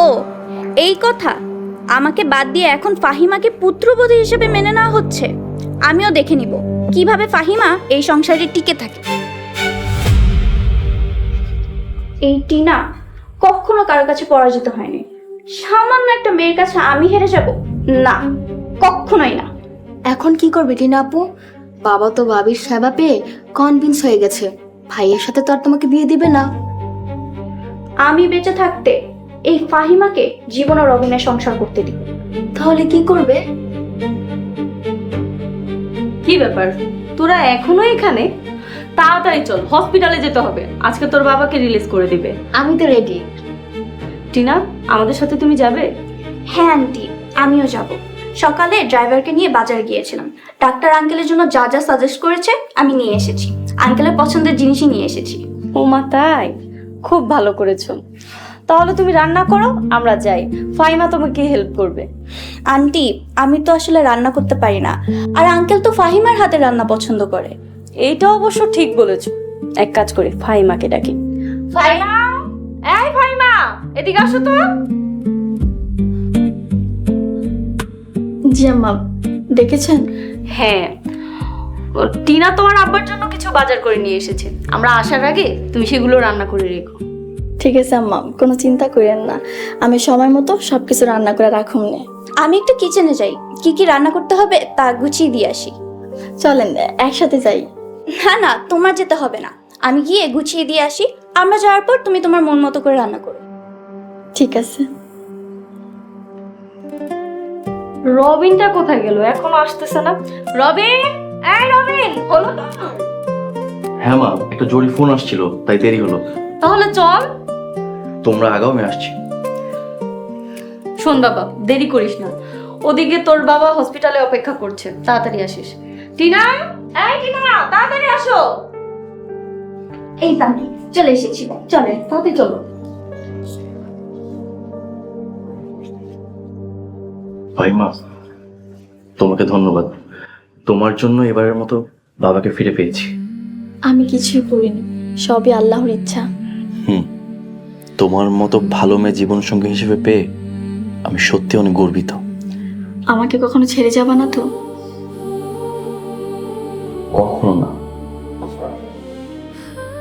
ও এই কথা, আমাকে বাদ দিয়ে এখন ফাহিমাকে পুত্রবধূ হিসেবে মেনে নেওয়া হচ্ছে। আমিও দেখে নিব কিভাবে ফাহিমা এই সংসারে টিকে থাকে। এই টিনা কখনো কারোর কাছে পরাজিত হয়নি। সামান্য একটা মেয়ের কাছে আমি হেরে যাব? না, কখনোই না। এখন কি করবে টিনা আপু? বাবা তো ভাবির সেবা পেয়ে কনভিন্স হয়ে গেছে, ভাইয়ের সাথে তো আর তোমাকে বিয়ে দিবে না। আমি বেঁচে থাকতে এই ফাহিমাকে জীবন ও রবিনের সংসার করতে দিব। তাহলে কি করবে? কি ব্যাপার, তোরা এখনো এখানে? তাড়াতাড়ি চল, হসপিটালে যেতে হবে। আজকে তোর বাবাকে রিলিজ করে দিবে। আমি তো রেডি। টিনা, আমাদের সাথে তুমি যাবে? হ্যাঁ আন্টি, আমিও যাব। সকালে ড্রাইভারকে নিয়ে বাজারে গিয়েছিলাম। ডাক্তার আঙ্কেলের জন্য যা যা সাজেস্ট করেছে আমি নিয়ে এসেছি। আঙ্কেলের পছন্দের জিনিসই নিয়ে এসেছি। ও মা, তাই? খুব ভালো করেছো। তাহলে তুমি রান্না করো, আমরা যাই। ফাহিমা তোমাকে হেল্প করবে। আন্টি, আমি তো আসলে রান্না করতে পারি না, আর আঙ্কেল তো ফাহিমার হাতে রান্না পছন্দ করে। এইটা অবশ্য ঠিক বলেছো। এক কাজ করি, ফাহিমাকে ডাকি। ফাহিমা, এই ফাহিমা, এদিকে আসো তো। জি আম্মা, দেখেছেন? হ্যাঁ, টিনা তোমার আব্বার জন্য কিছু বাজার করে নিয়ে এসেছে। আমরা আসার আগে তুমি সেগুলো রান্না করে রেখো। ঠিক আছে আম্মা, কোনো চিন্তা করেন না, আমি সময় মতো সবকিছু রান্না করে রাখুন নে। আমি একটু কিচেনে যাই, কি কি রান্না করতে হবে তা গুছিয়ে দিয়ে আসি। চলেন একসাথে যাই। না না, তোমার যেতে হবে না, আমি গিয়ে গুছিয়ে দিয়ে আসি। আমরা যাওয়ার পর তুমি তোমার মন মতো করে রান্না করো। ঠিক আছে। রবিনটা কোথায় গেল? এখনো আসতেছে না। রবিন, এই রবিন, হলো তো? হ্যাঁ মা, একটা জরুরি ফোন আসছিল তাই দেরি হলো। তাহলে চল। তোমরা আগাও, আমি আসছি। শোন বাবা, দেরি করিস না। ওদিকে তোর বাবা হসপিটালে অপেক্ষা করছে, তাড়াতাড়ি আসিস। টিনা, এই টিনা, তাড়াতাড়ি আসো। এই তান্তি চলে এসেছি, চলে তাড়াতাড়ি চলো। ফাহিমা, তোমাকে ধন্যবাদ। তোমার জন্য এবারের মতো বাবাকে ফিরে পেয়েছি। আমি কিছুই করিনি, সবই আল্লাহর ইচ্ছা। তোমার মতো ভালো মেয়ে জীবন সঙ্গী হিসেবে পেয়ে আমি সত্যি অনেক গর্বিত। আমাকে কখনো ছেড়ে যাবা না তো? কখনো না,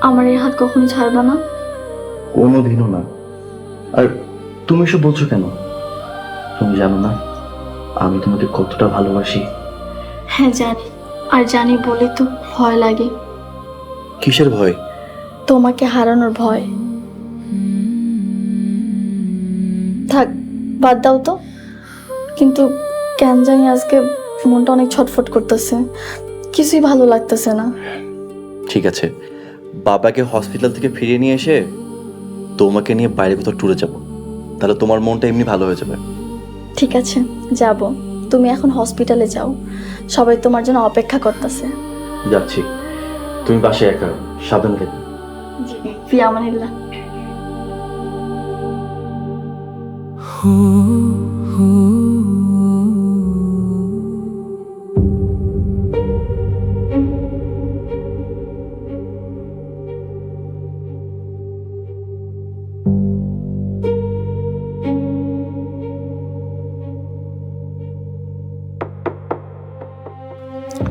আমার এই হাত কখনো ছাড়বা না? কোনোদিনও না। আর তুমি এসব বলছো কেন? তুমি জানো না আমি তোমাকে কতটা ভালোবাসি? হ্যাঁ জানি, আর জানি বলে তো ভয় লাগে। কিসের ভয়? তোমাকে হারানোর ভয়। থাক, বাদ দাও তো। কিন্তু কেন জানি আজকে মনটা অনেক ছটফট করতেছে, কিছুই ভালো লাগতেছে না। ঠিক আছে, বাবাকে হসপিটাল থেকে ফিরিয়ে নিয়ে এসে তোমাকে নিয়ে বাইরে কোথাও ট্যুরে যাব, তাহলে তোমার মনটা এমনি ভালো হয়ে যাবে। ঠিক আছে, যাব। তুমি এখন হসপিটালে যাও, সবাই তোমার জন্য অপেক্ষা করতেছে। যাচ্ছি, তুমি বাসায় একা, সাবধানে থেকো। ফি আমানিল্লাহ।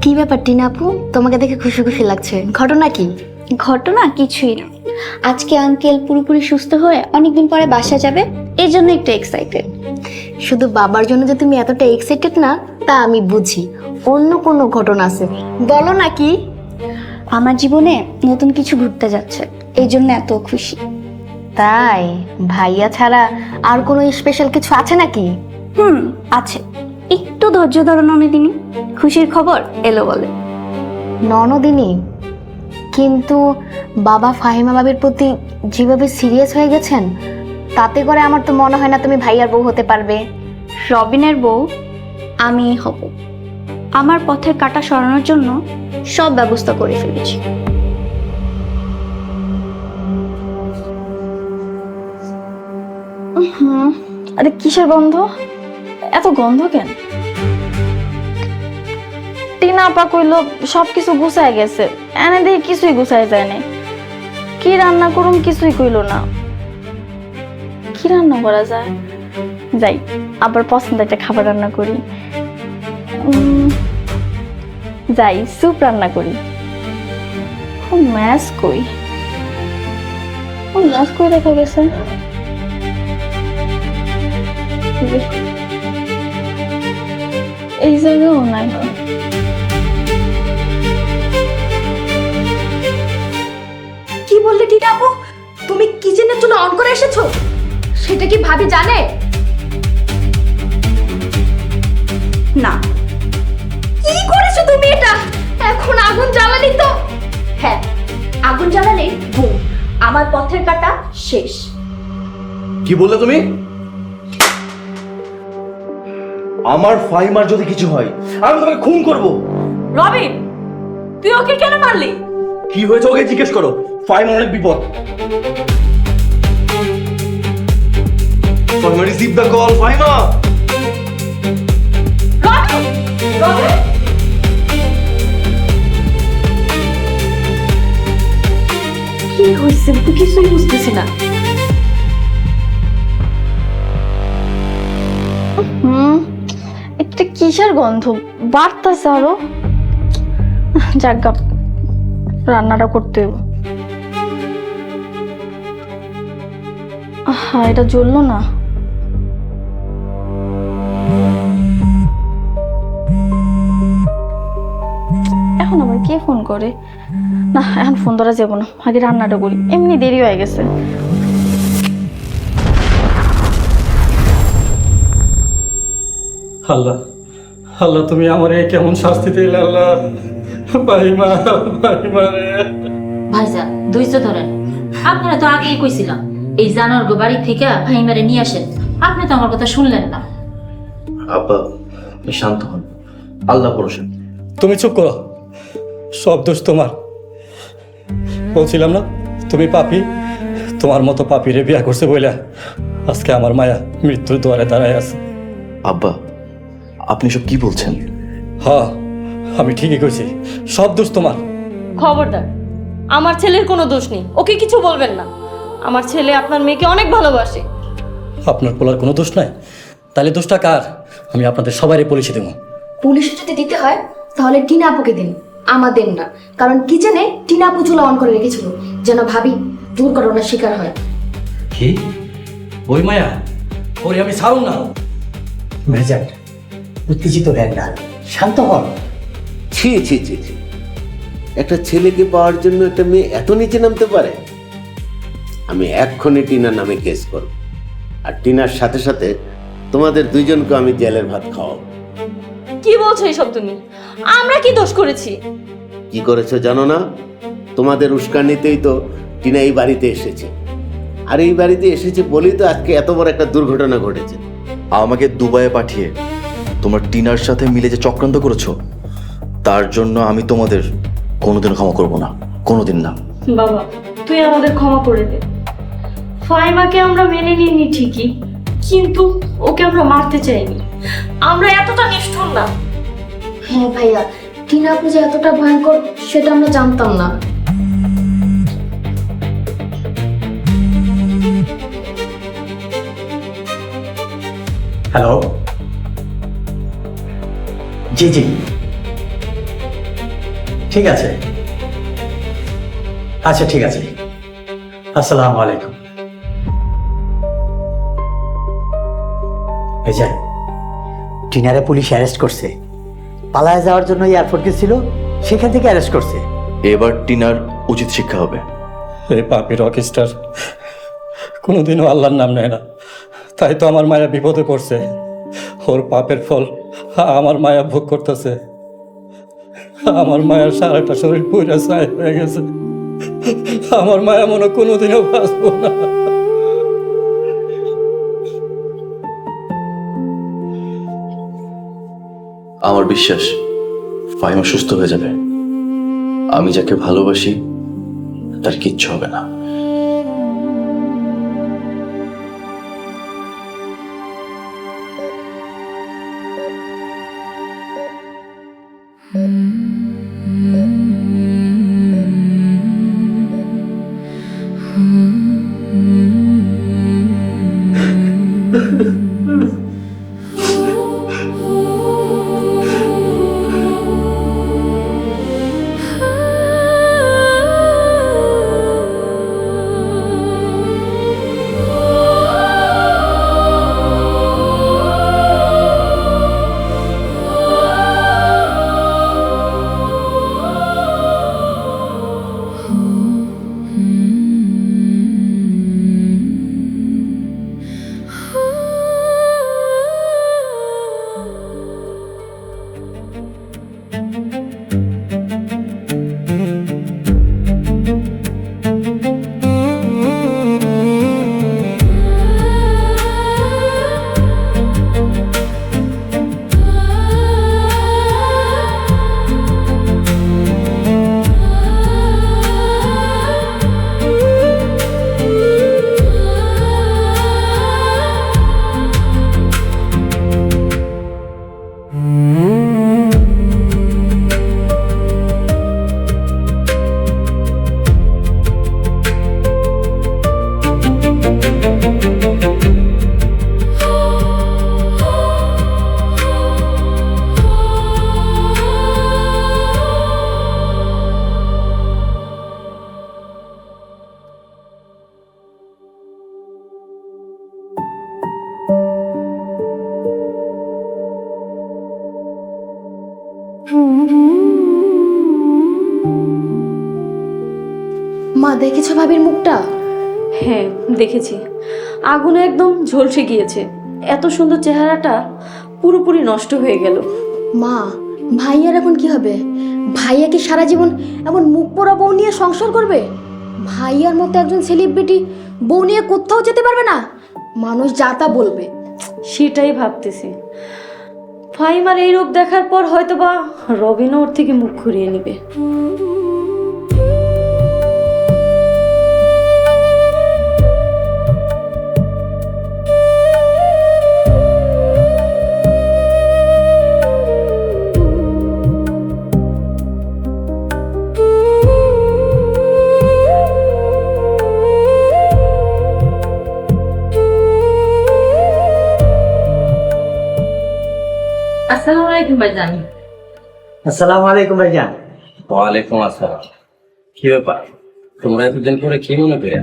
কি ব্যাপার টিনা আপু, তোমাকে দেখে খুশি খুশি লাগছে, ঘটনা কি? ঘটনা কিছুই না, আজকে আঙ্কেল পুরোপুরি সুস্থ হয়ে অনেকদিন পরে বাসা যাবে, এই জন্য একটু এক্সাইটেড। শুধু বাবার জন্য যে তুমি এতটা এক্সাইটেড না তা আমি বুঝি, অন্য কোনো ঘটনা আছে, বলো না কি? আমার জীবনে নতুন কিছু ঘুরতে যাচ্ছে, এই জন্য এত খুশি। তাই? ভাইয়া ছাড়া আর কোনো স্পেশাল কিছু আছে নাকি? আছে, একটু ধৈর্য ধরো ননিদিনী, খুশির খবর এলো বলে। ননদিনী? কিন্তু বাবা ফাহিমা বাবির প্রতি যেভাবে সিরিয়াস হয়ে গেছেন, তাতে করে আমার তো মনে হয় না তুমি ভাইয়ার বউ হতে পারবে। রবিনের বউ আমি হব। আমার পথের কাঁটা সরানোর জন্য সব ব্যবস্থা করে ফেলেছি। আরে কিসের গন্ধ? এত গন্ধ কেন? টিনা আপা কইলো সবকিছু গুছায় গেছে, এনে দিয়ে কিছুই গুছায় যায় না। কি রান্না করুম কিছুই কইলো না। কি রান্না করা যায়? যাই, আবার পছন্দ একটা খাবার রান্না করি। যাই, স্যুপ রান্না করি। ম্যাচ কই? ম্যাচ কই দেখা গেছে? এই জায়গাও নাই। কি বললে টিনা আপু? তুমি কিচেনের চুলা অন করে এসেছো? সেটা কি ভাবি জানে? না। কি করেছো তুমি এটা? এখন আগুন জ্বালালি তো? হ্যাঁ, আগুন জ্বালালে বুম, আমার পথের কাঁটা শেষ। কি বললে তুমি? আমার ফাহিমার যদি কিছু হয় আমি তোমাকে খুন করব। রবিন, তুই ওকে কেন মারলি? কি হয়েছে ওকে জিজ্ঞেস করো। ফাহিমা অনেক বিপদ। Fahima, receive the call. Fahima, Robin, Robin, কি হয়েছে? কিছুই বুঝতেছি না। এটা কিসের গন্ধ বাড়তেছে আরো? যাক, রান্নাটা করতে হবে। হ্যাঁ, এটা জ্বললো না। এখন আবার কে ফোন করে? না, এখন ফোন ধরা যাবো না, আগে রান্নাটা করি, এমনি দেরি হয়ে গেছে। আল্লাহ, আল্লাহ তুমি আমার কেমন শাস্তি দিলে আল্লাহ। ফাহিমা, ফাহিমা রে। ভাইজান ধৈর্য ধরেন, আপনারা তো আগেই কইছিলাম এই জানোয়ার বাড়ি থেকে ফাহিমারে নিয়ে আসেন, আপনি তো আমার কথা শুনলেন না। আব্বা, শান্ত হন, আল্লাহ ভরসা। তুমি চুপ করো। সব দোষ তোমার। বলছিলাম না তুমি পাপী, তোমার মতো পাপীরে বিয়া করছে বইলা আজকে আমার মায়া মৃত্যুর দুয়ারে দাঁড়ায় আছে। আব্বা, আপনি সব কি বলছেন? হ্যাঁ, আমি ঠিকই কইছি, সব দোষ তোমার। খবরদার, আমার ছেলের কোনো দোষ নেই, ওকে কিছু বলবেন না। আমার ছেলে আপনার মেয়েকে অনেক ভালোবাসে। আপনার পোলার কোনো দোষ নাই, তাহলে দোষটা কার? আমি আপনাদের সবারই পুলিশে দেবো। পুলিশে যদি দিতে হয় তাহলে টিনা আপুকে দিন, আমাদের না। কারণ কিচেনে টিনা আপু চুলা অন করে রেখেছিল যেন ভাবি দুর্ঘটনার শিকার হয়। কি? ওই মায়া, ওরে আমি ছাড়ুন না। ভাইজান, উত্তেজিত হেন না, শান্ত হন। ছি ছি ছি ছি, একটা ছেলেকে পাওয়ার জন্য একটা মেয়ে এত নিচে নামতে পারে? আমি এক্ষুনি টিনার নামে কেস করব, আর টিনার সাথে সাথে তোমাদের দুইজনকে আমি জেলের ভাত খাওয়াবো। কি বলছো এইসব তুমি? আমরা কি দোষ করেছি? কি করেছো জানো না? তোমাদের উস্কানিতেই তো টিনা এই বাড়িতে এসেছে, আর এই বাড়িতে এসেছে বলেই তো আজকে এত বড় একটা দুর্ঘটনা ঘটেছে। আমাকে দুবাইয়ে পাঠিয়ে তোমরা টিনার সাথে মিলে যে চক্রান্ত করেছো, তার জন্য আমি তোমাদের কোনোদিন ক্ষমা করব না, কোনোদিন না। বাবা, তুই আমাদের ক্ষমা করে দে। ফাইমাকে আমরা মেনে নিইনি ঠিকই, কিন্তু ওকে আমরা মারতে চাইনি। আমরা এতটা নিষ্ঠুর না। হ্যাঁ ভাইয়া, টিনা আপু যে এতটা ভয়ঙ্কর সেটা আমরা জানতাম না। হ্যালো, জি জি, ঠিক আছে, আচ্ছা ঠিক আছে, আসসালামু আলাইকুম। ভাইজান, টিনারে পুলিশ অ্যারেস্ট করছে। পালায় যাওয়ার জন্য এয়ারপোর্ট গেছিল, সেখান থেকে অ্যারেস্ট করছে। এবার টিনার উচিত শিক্ষা হবে। এই পাপি রকস্টার কোনোদিনও আল্লাহর নাম নেয় না, তাই তো আমার মায়া বিপদে পড়ছে। ওর পাপের ফল আমার মায়া ভোগ করতেছে। আমার মায়ের সারাটা শরীর পুরা ছাই হয়ে গেছে। আমার মায়া মনে কোনোদিনও বাঁচবো না। আমার বিশ্বাস ফাহিমা সুস্থ হয়ে যাবে। আমি যাকে ভালোবাসি তার কিচ্ছু হবে না। মা, দেখেছো ভাবির মুখটা? হ্যাঁ দেখেছি, আগুনে একদম ঝলসে গিয়েছে। এত সুন্দর চেহারাটা পুরোপুরি নষ্ট হয়ে গেল। মা, ভাইয়ার এখন কি হবে? ভাইয়া কি সারা জীবন এমন মুখ পোড়া বউ নিয়ে সংসার করবে? ভাইয়ার মতো একজন সেলিব্রিটি বউ নিয়ে কোথাও যেতে পারবে না, মানুষ যা তা বলবে। সেটাই ভাবতেছি। ফাহিমার এই রূপ দেখার পর হয়তোবা রবিনও ওর থেকে মুখ ঘুরিয়ে নিবে। আসসালামু আলাইকুম ভাইজান। আসসালামু আলাইকুম ভাইজান। ওয়ালাইকুম আসসালাম। কি ব্যাপার, তোমরা এতদিন পরে কি মনে করে?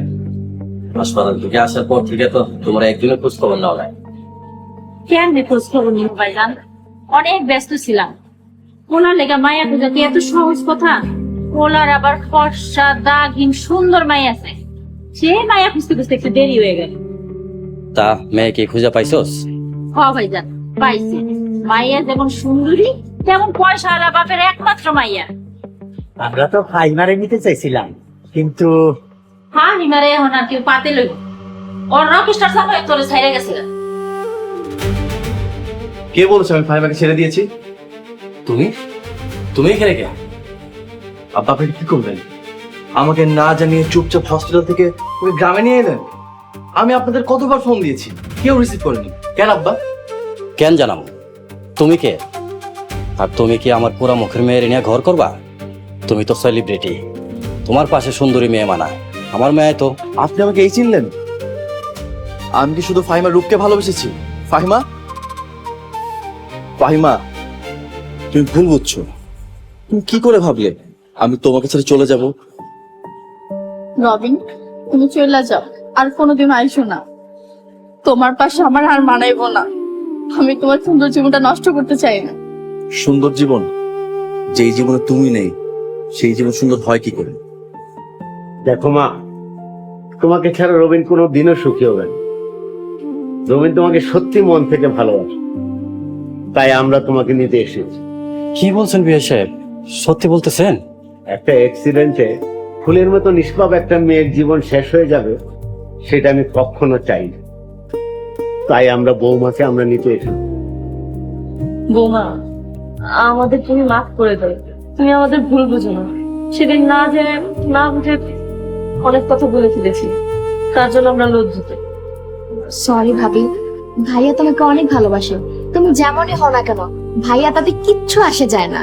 হাসপাতাল থেকে আসার পর থেকে তো তোমরা একদিনও খোঁজ খবর নাও নাই। কেন খোঁজ খবর নিব ভাইজান? অনেক ব্যস্ত ছিলাম। ওনার লেগা মায়া খুঁজা কি এত সহজ কথা? ওনার আবার ফর্সা দাগহীন সুন্দর মায়া আছে, সে মায়া খুঁজতে খুঁজতে একটু দেরি হয়ে গেল। তা মেয়েকে খুঁজে পাইছস? হ ভাইজান, পাইছি। মাইয়া যেমন সুন্দরী তেমন পয়সাওয়ালা বাপের একমাত্র মাইয়া। আমরা তো ফাইমারে নিতে চাইছিলাম, কিন্তু হ্যাঁ হিমারে এখন আর কেউ পাতে লইব। ওর রকেস্টার সামনে তোরে ছাইরে গেছে। কে বলেছে আমি ফাহিমাকে ছেড়ে দিয়েছি? তুমি তুমি এখানে কে? আব্বা আপনি কি করবেন? আমাকে না জানিয়ে চুপচাপ হসপিটাল থেকে ওই গ্রামে নিয়ে এলেন। আমি আপনাদের কতবার ফোন দিয়েছি, কেউ রিসিভ করেনি। কেন আব্বা? কেন জানাবো? তুমি কে? আর তুমি কি আমার পুরা মুখের মেয়ের নিয়ে ঘর করবা? তুমি তো সেলিব্রিটি, তোমার পাশে সুন্দরী মেয়ে মানায়। আমার মেয়ে তো। আপনি আমাকে এই চিনলেন? আমি কি শুধু ফাহিমার রূপকে ভালোবেসেছি? ফাহিমা, ফাহিমা তুমি ভুল বুঝছো। তুমি কি করে ভাবলে আমি তোমাকে ছেড়ে চলে যাব? রবিন, তুমি চলে যাও, আর কোনোদিন আইসো না। তোমার পাশে আমার আর মানাইবো না। আমি তোমার সুন্দর জীবনটা নষ্ট করতে চাই না। সুন্দর জীবন? যেই জীবনে তুমি নেই সেই জীবন সুন্দর হয় কি করে? দেখো মা, তোমাকে ছাড়া রবিন কোনো দিনও সুখী হবে না। রবিন তোমাকে সত্যি মন থেকে ভালোবাসে, তাই আমরা তোমাকে নিতে এসেছি। কি বলছেন বিয়ে সাহেব? সত্যি বলতেছেন? একটা অ্যাক্সিডেন্টে ফুলের মতো নিষ্পাপ একটা মেয়ের জীবন শেষ হয়ে যাবে, সেটা আমি কখনো চাই না। তাই আমরা বৌমাকে আমরা নিতে এসেছি। বৌমা, আমাদের তুমি মাফ করে দাও। তুমি আমাদের ভুল বুঝো না। সেদিন না জেনে না বুঝে অনেক কথা বলে ফেলেছি, তার জন্য আমরা লজ্জিত। সরি ভাবি, ভাইয়া তোমাকে অনেক ভালোবাসে। তুমি যেমনই হও না কেন, ভাইয়া তাতে কিচ্ছু আসে যায় না।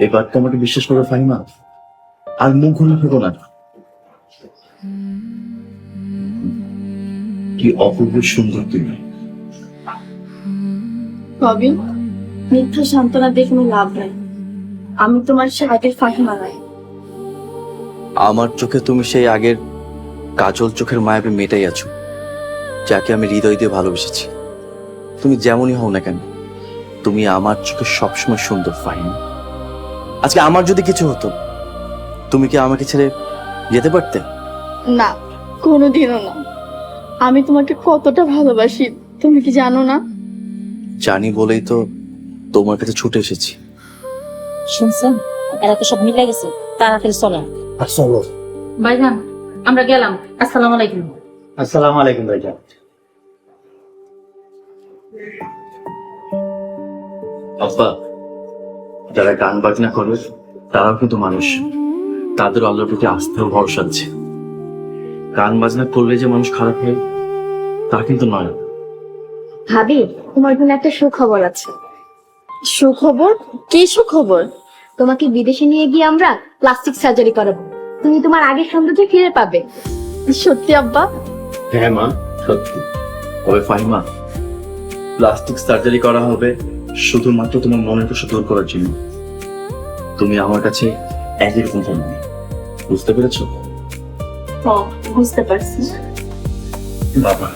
এবার তো আমাকে বিশ্বাস করো ফাহিমা, আর মুখ ঘুরে ফেলো না। কি অপূর্ব সুন্দর তুমি। রবিন, মিথ্যা সান্ত্বনা দিয়ে কোনো লাভ নাই। আমি তোমার সে আগের ফাহিমা নাই। আমার চোখে তুমি সেই আগের কাজল চোখের মায়াবী মেয়েটাই আছো, যাকে আমি হৃদয় দিয়ে ভালোবেসেছি। তুমি যেমনই হও না কেন, তুমি আমার চোখে সবসময় সুন্দর ফাহিমা। আজকে আমার যদি কিছু হতো, তুমি কি আমাকে ছেড়ে যেতে পারতে? না, কোনোদিনও না। আমি তোমাকে কতটা ভালোবাসি তুমি কি জানো না? জানি বলেই তো তোমার কাছে ছুটে এসেছি। শুনছেন, এরা তো সব মিলে গেছে। তাড়াতাড়ি চলেন। চলো। ভাইজান, আমরা গেলাম। আসসালামু আলাইকুম। আসসালামু আলাইকুম ভাইজান। আব্বা, যারা গান বাজনা করে তারাও কিন্তু মানুষ, তাদের আল্লাহর প্রতি আস্থা ও ভরসা আছে। গান বাজনা করলে যে মানুষ খারাপ হয় তা কিন্তু নয়। ভাবি, তোমার জন্য একটা সুখবর আছে। সুখবর? কি সুখবর? তোমাকে বিদেশে নিয়ে গিয়ে আমরা প্লাস্টিক সার্জারি করাবো। তুমি তোমার আগের সৌন্দর্য ফিরে পাবে। সত্যি আব্বা? হ্যাঁ মা, সত্যি। তবে ফাহিমা, প্লাস্টিক সার্জারি করা হবে শুধুমাত্র তোমার মনের কষ্ট দূর করার জন্য। তুমি আমার কাছে একই রকম থাকবে, বুঝতে পেরেছো? হ্যাঁ, বুঝতে পারছি। বাবা,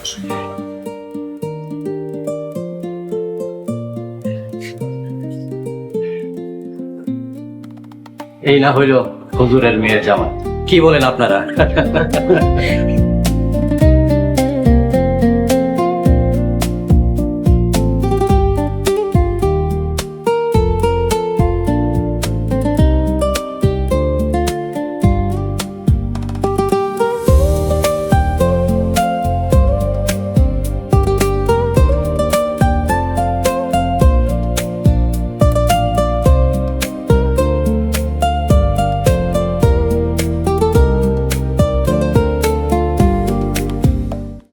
এই না হইলো হুজুরের মেয়ের জামাই। কি বলেন আপনারা?